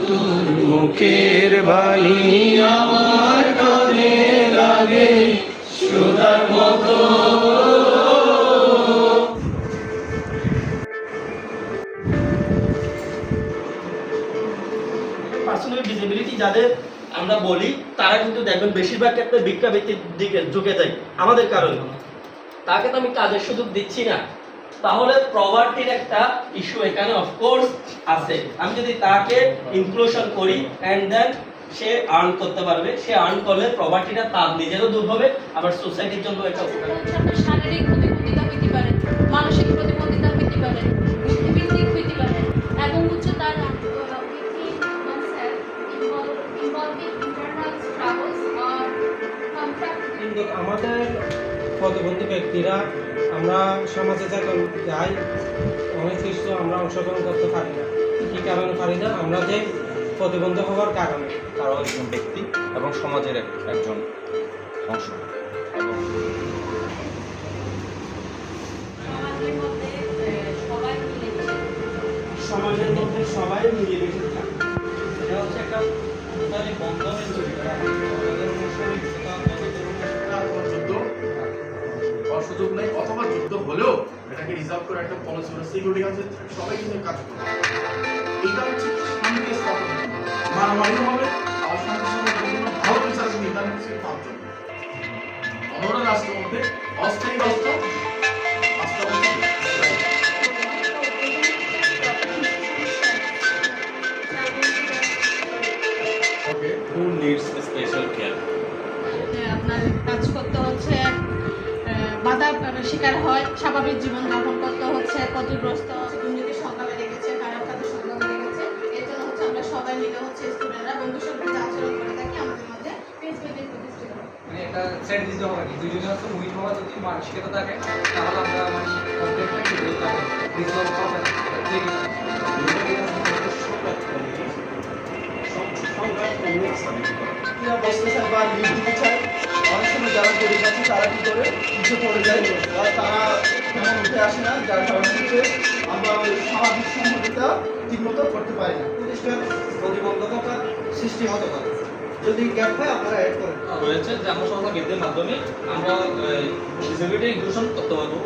তোর মুখের বাণী আমার কানে লাগে সুধার মতো। পার্সোনাল ডিসেবিলিটি যাদের আমরা বলি তারা কিন্তু দেখবেন বেশিরভাগ ক্ষেত্রে ভিক্ষাবৃত্তির দিকে ঝুঁকে যায় আমাদের কারণে। তাকে তো আমি কাজের সুযোগ দিচ্ছি না, তাহলে প্রভার্টির একটা ইস্যু এখানে অফকোর্স আছে। আমি যদি তাকে ইনক্লুশন করি এন্ড দেন সে আর্ন করতে পারবে, সে আর্ন করলে প্রভার্টিটা তার নিজেরও দূর হবে, আবার সোসাইটির জন্য একটা উপকার। শারীরিক প্রতিবন্ধিতা হইতে পারে, মানসিক প্রতিবন্ধিতা হইতে পারে, বুদ্ধিবৃত্তিক হইতে পারে এবং হচ্ছে তার কিন্তু আমাদের প্রতিবন্ধী ব্যক্তিরা আমরা সমাজে যখন যাই অনেক কিছু আমরা অংশগ্রহণ করতে পারি না। কী কারণে পারি না? আমরা যে প্রতিবন্ধী হওয়ার কারণে। তারও একজন ব্যক্তি এবং সমাজের একজন অংশ। এবং সমাজের মধ্যে সবাই মিলেমিশে থাকে, এটা হচ্ছে একটা বন্ধনের তৈরি করা। সুযোগ নেই অথবা যুদ্ধ হলেও এটাকে রিজার্ভ করে একটা পলিসি করে সিকিউরিটি কাউন্সিল সবাই কিন্তু কাজ করবে। এটা হচ্ছে শান্তি স্থাপন, মারামারি হবে আর শান্তি ভালো বিচার নির্ধারণ করছে পাঁচজন অনরা রাষ্ট্রের মধ্যে অস্থায়ী রাষ্ট্র who needs special care? আপনার কাজ করতে হচ্ছে, বাধা শিকার হয়, স্বাভাবিক জীবন যাপন করতে হচ্ছে, ক্ষতিগ্রস্ত দুর্নীতি সংখ্যা বেড়ে গেছে, খারাপ কাজের সংখ্যা বেড়ে গেছে। এর জন্য হচ্ছে আমরা সবাই মিলে হচ্ছে স্টুডেন্টরা বন্ধুসত্ত্বে আচরণ করে থাকি আমাদের মধ্যে পেজবেদের প্রতিষ্ঠিত হয়। মানে এটা স্ট্র্যাটেজি হবে কি দুজনের হচ্ছে মুহিত হওয়া যদি মানসিকতা থাকে তাহলে আমরা মানে কমপ্লিটটা কি বলতে হবে রিজলভ হবে না ঠিক আছে। বা লিড দিতে চায়, অনেক সময় যারা গরিব আছে তারা কি করে উঠে পড়ে যায়, তারা তেমন উঠে আসে না, যার কারণে হচ্ছে আমরা ওই স্বাভাবিক সম্মতিটা ঠিকমতো করতে পারি না। প্রতিষ্ঠান প্রতিবন্ধকতা সৃষ্টি হতে পারে, যদি গ্যাপ হয় আপনারা অ্যাড করেন। রয়েছে যে আমরা সংস্থা বৃদ্ধির মাধ্যমে আমরা ডিসেবিলিটি ইনক্লুশন করতে পারবো।